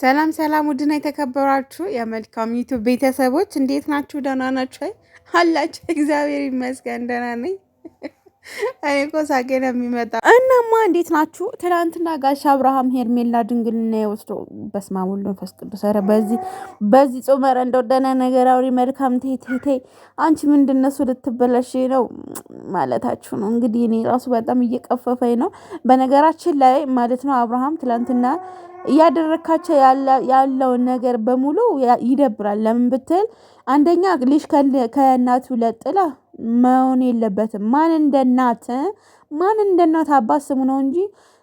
ሰላም ሰላም፣ ውድና የተከበራችሁ የመልካም ዩቱብ ቤተሰቦች እንዴት ናችሁ? ደህና ናችሁ አላችሁ? እግዚአብሔር ይመስገን ደህና ነኝ። እኔ እኮ ሳቄ ነው የሚመጣ። እናማ እንዴት ናችሁ? ትናንትና ጋሽ አብርሃም ሄርሜላ ድንግልና ወስዶ በስመ አብ ወወልድ ወመንፈስ ቅዱስ። ኧረ በዚህ ጾመረ እንደወደነ ነገር አውሪ መልካም ቴቴ። አንቺ ምንድን ነው እሱ ልትበለሽ ነው ማለታችሁ ነው እንግዲህ። እኔ ራሱ በጣም እየቀፈፈኝ ነው በነገራችን ላይ ማለት ነው። አብርሃም ትናንትና እያደረካቸው ያለውን ነገር በሙሉ ይደብራል። ለምን ብትል አንደኛ ልጅ ከእናቱ ለጥላ መሆን የለበትም። ማን እንደ እናት አባት ስሙ ነው እንጂ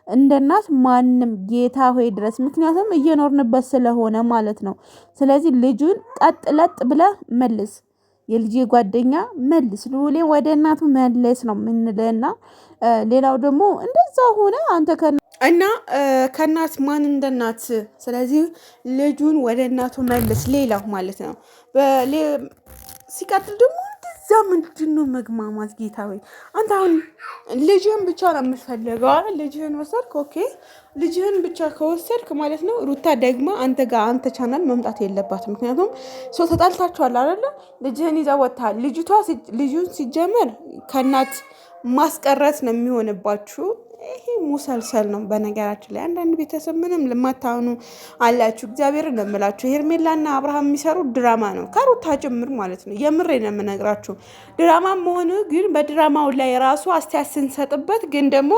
እንደ እናት ማንም ጌታ ሆይ ድረስ። ምክንያቱም እየኖርንበት ስለሆነ ማለት ነው። ስለዚህ ልጁን ቀጥ ለጥ ብለህ መልስ፣ የልጅ ጓደኛ መልስ፣ ልውሌ ወደ እናቱ መለስ ነው የምንለና ሌላው ደግሞ እንደዛ ሆነ አንተ እና ከእናት ማን እንደ እናት። ስለዚህ ልጁን ወደ እናቱ መልስ። ሌላው ማለት ነው ሲቀጥል ደግሞ እንደዛ ምንድን ነው መግማማት? ጌታ ወይ አንተ አሁን ልጅህን ብቻ ነው የምትፈልገው አይደል? ልጅህን ወሰድክ፣ ኦኬ። ልጅህን ብቻ ከወሰድክ ማለት ነው ሩታ ደግማ አንተ ጋር አንተ ቻናል መምጣት የለባትም። ምክንያቱም ሰው ተጣልታችኋል አይደለ? ልጅህን ይዛ ወጥታል። ልጁን ሲጀመር ከእናት ማስቀረት ነው የሚሆንባችሁ። ይሄ ሙሰልሰል ነው። በነገራችን ላይ አንዳንድ ቤተሰብ ምንም ልማታኑ አላችሁ። እግዚአብሔር እንደምላችሁ ሄርሜላና አብርሃም የሚሰሩ ድራማ ነው፣ ከሩታ ጭምር ማለት ነው። የምሬ ነው የምነግራችሁ። ድራማ መሆኑ ግን በድራማው ላይ ራሱ አስተያየት ስንሰጥበት ግን ደግሞ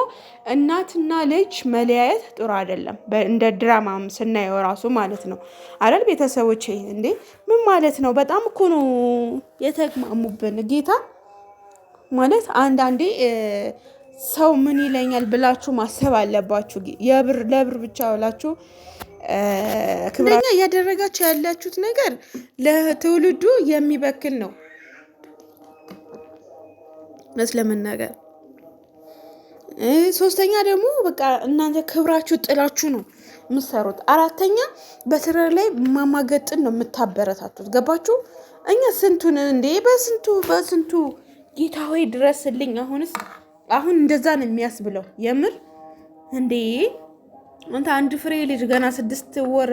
እናትና ልጅ መለያየት ጥሩ አይደለም። እንደ ድራማም ስናየው ራሱ ማለት ነው አይደል? ቤተሰቦች እንዴ ምን ማለት ነው? በጣም እኮ ነው የተግማሙብን ጌታ ማለት አንዳንዴ ሰው ምን ይለኛል ብላችሁ ማሰብ አለባችሁ። ለብር ብቻ ብላችሁ ክብረኛ እያደረጋችሁ ያላችሁት ነገር ለትውልዱ የሚበክል ነው መስለምን ነገር። ሶስተኛ ደግሞ በቃ እናንተ ክብራችሁ ጥላችሁ ነው የምትሰሩት። አራተኛ በትዳር ላይ ማማገጥን ነው የምታበረታቱት። ገባችሁ? እኛ ስንቱን እንዴ በስንቱ ጌታ ሆይ ድረስልኝ። አሁን እንደዛ ነው የሚያስብለው። የምር እንዴ አንተ አንድ ፍሬ ልጅ ገና 6 ወር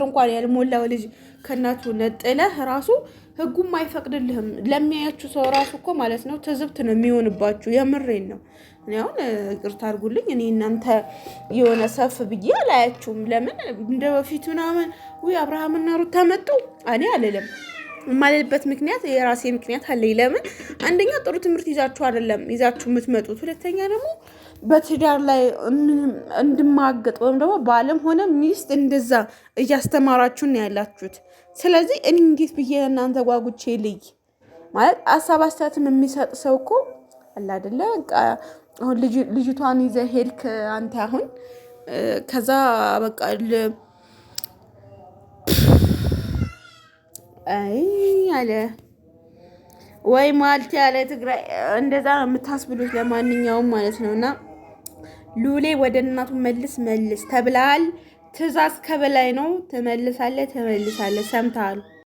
እንኳን ያልሞላው ልጅ ከእናቱ ነጥለህ ራሱ ህጉም አይፈቅድልህም። ለሚያያችሁ ሰው ራሱ እኮ ማለት ነው ትዝብት ነው የሚሆንባችሁ። የምሬን ነው። እኔ አሁን ይቅርታ አድርጉልኝ፣ እኔ እናንተ የሆነ ሰፍ ብዬ አላያችሁም። ለምን እንደ በፊቱ ምናምን ወይ አብርሃምና ሩታ መጡ እኔ አልልም። የማልልበት ምክንያት የራሴ ምክንያት አለኝ። ለምን አንደኛ ጥሩ ትምህርት ይዛችሁ አይደለም ይዛችሁ የምትመጡት። ሁለተኛ ደግሞ በትዳር ላይ እንድማገጥ ወይም ደግሞ ባለም ሆነ ሚስት እንደዛ እያስተማራችሁ ነው ያላችሁት። ስለዚህ እኔ እንዴት ብዬ እናንተ ጓጉቼ ልይ ማለት ሀሳብ አስተያየትም የሚሰጥ ሰው እኮ አለ አይደለ? አሁን ልጅቷን ይዘህ ሄድክ አንተ አሁን ከዛ በቃ አይ አለ ወይ ማልት ያለ ትግራይ እንደዛ ነው የምታስብሉት። ለማንኛውም ማለት ነውና ሉሌ ወደ እናቱ መልስ ተብላል። ትዕዛዝ ከበላይ ነው። ትመልሳለህ ሰምተሃል?